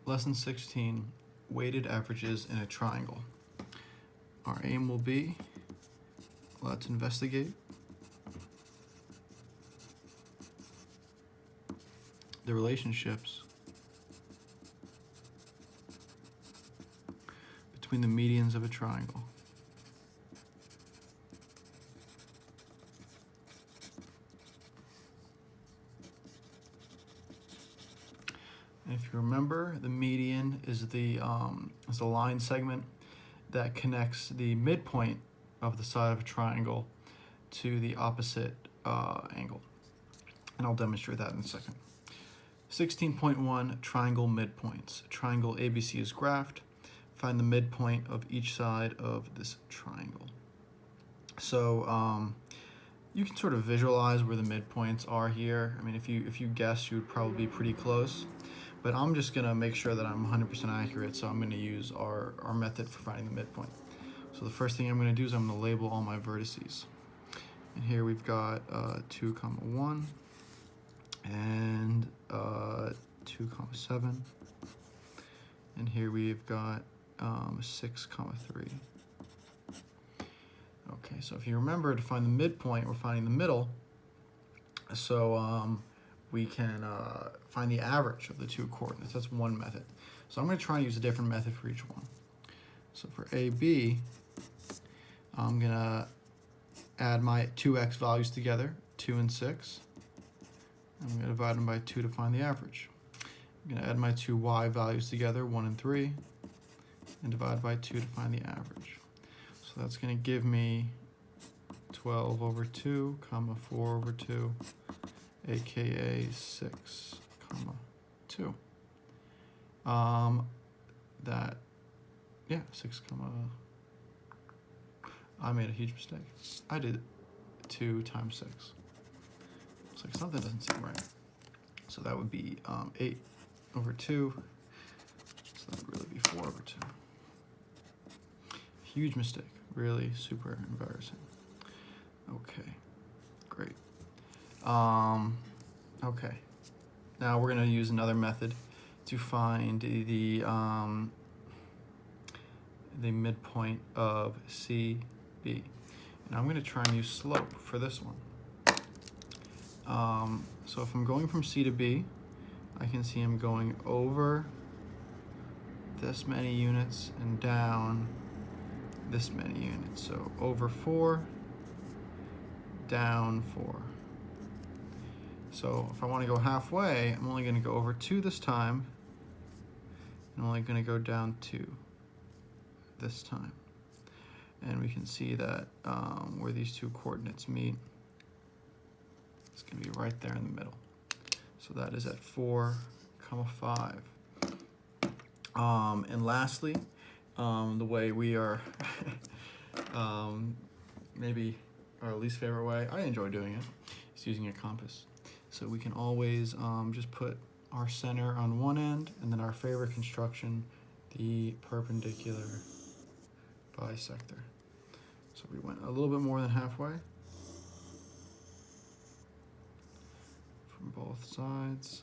Lesson 16, weighted averages in a triangle. Our aim will be, let's investigate the relationships between the medians of a triangle. And if you remember, the median is the line segment that connects the midpoint of the side of a triangle to the opposite angle. And I'll demonstrate that in a second. 16.1, triangle midpoints. Triangle ABC is graphed. Find the midpoint of each side of this triangle. So you can sort of visualize where the midpoints are here. I mean, if you guess, you would probably be pretty close. But I'm just gonna make sure that I'm 100% accurate, so I'm gonna use our method for finding the midpoint. So the first thing I'm gonna do is I'm gonna label all my vertices. And here we've got 2, 1, and 2, 7. And here we've got 6, 3. Okay, so if you remember, to find the midpoint, we're finding the middle. So we can find the average of the two coordinates. That's one method. So I'm going to try and use a different method for each one. So for AB, I'm going to add my two x values together, 2 and 6. I'm going to divide them by 2 to find the average. I'm going to add my two y values together, 1 and 3, and divide by 2 to find the average. So that's going to give me 12 over 2, 4 over 2, aka 6, 2. 6, I made a huge mistake. I did 2 times 6. It's like something doesn't seem right. So that would be 8 over 2. So that would really be 4 over 2. Huge mistake. Really super embarrassing. Okay, great. Okay, now we're going to use another method to find the midpoint of CB. And I'm going to try and use slope for this one. So if I'm going from C to B, I can see I'm going over this many units and down this many units. So over 4, down 4. So if I want to go halfway, I'm only going to go over 2 this time. I'm only going to go down 2 this time. And we can see that where these two coordinates meet, it's going to be right there in the middle. So that is at 4, 5. And lastly, the way we are, maybe our least favorite way, I enjoy doing it, is using a compass. So we can always just put our center on one end, and then our favorite construction, the perpendicular bisector. So we went a little bit more than halfway from both sides.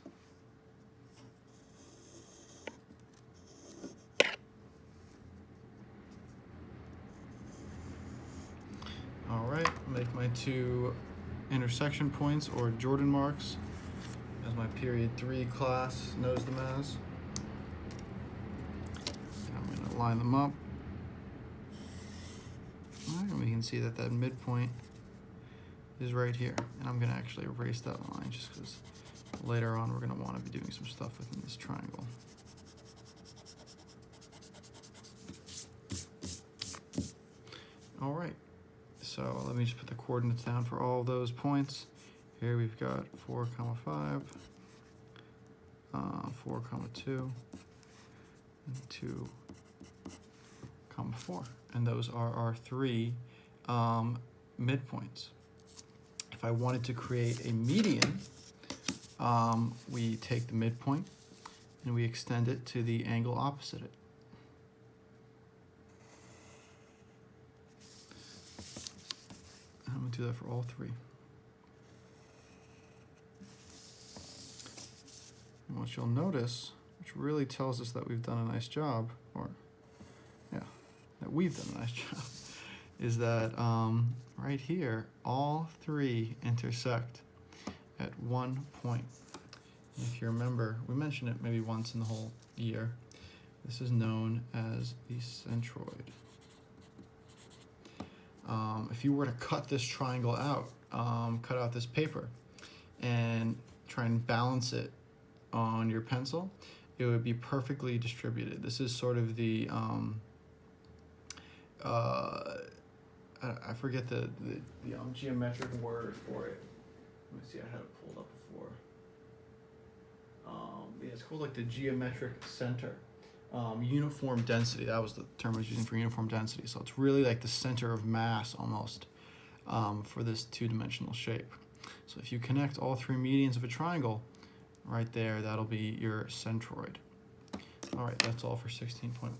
All right, make my 2 intersection points, or Jordan marks, as my period 3 class knows them as. And I'm going to line them up. And we can see that that midpoint is right here. And I'm going to actually erase that line just because later on we're going to want to be doing some stuff within this triangle. All right. So let me just put the coordinates down for all those points. Here we've got 4, 5, 4, 2, and 2, 4. And those are our 3 midpoints. If I wanted to create a median, we take the midpoint and we extend it to the angle opposite it. I'm going to do that for all 3. And what you'll notice which really tells us that we've done a nice job, or yeah, that we've done a nice job, is that right here, all three intersect at one point. If you remember, we mentioned it maybe once in the whole year. This is known as the centroid. If you were to cut this triangle out, cut out this paper, and try and balance it on your pencil, it would be perfectly distributed. This is sort of the, I forget the geometric word for it. Let me see, I had it pulled up before. Yeah, it's called like the geometric center. Uniform density, that was the term I was using for uniform density. So it's really like the center of mass almost for this two-dimensional shape. So if you connect all three medians of a triangle, right there, that'll be your centroid. All right, that's all for 16.1.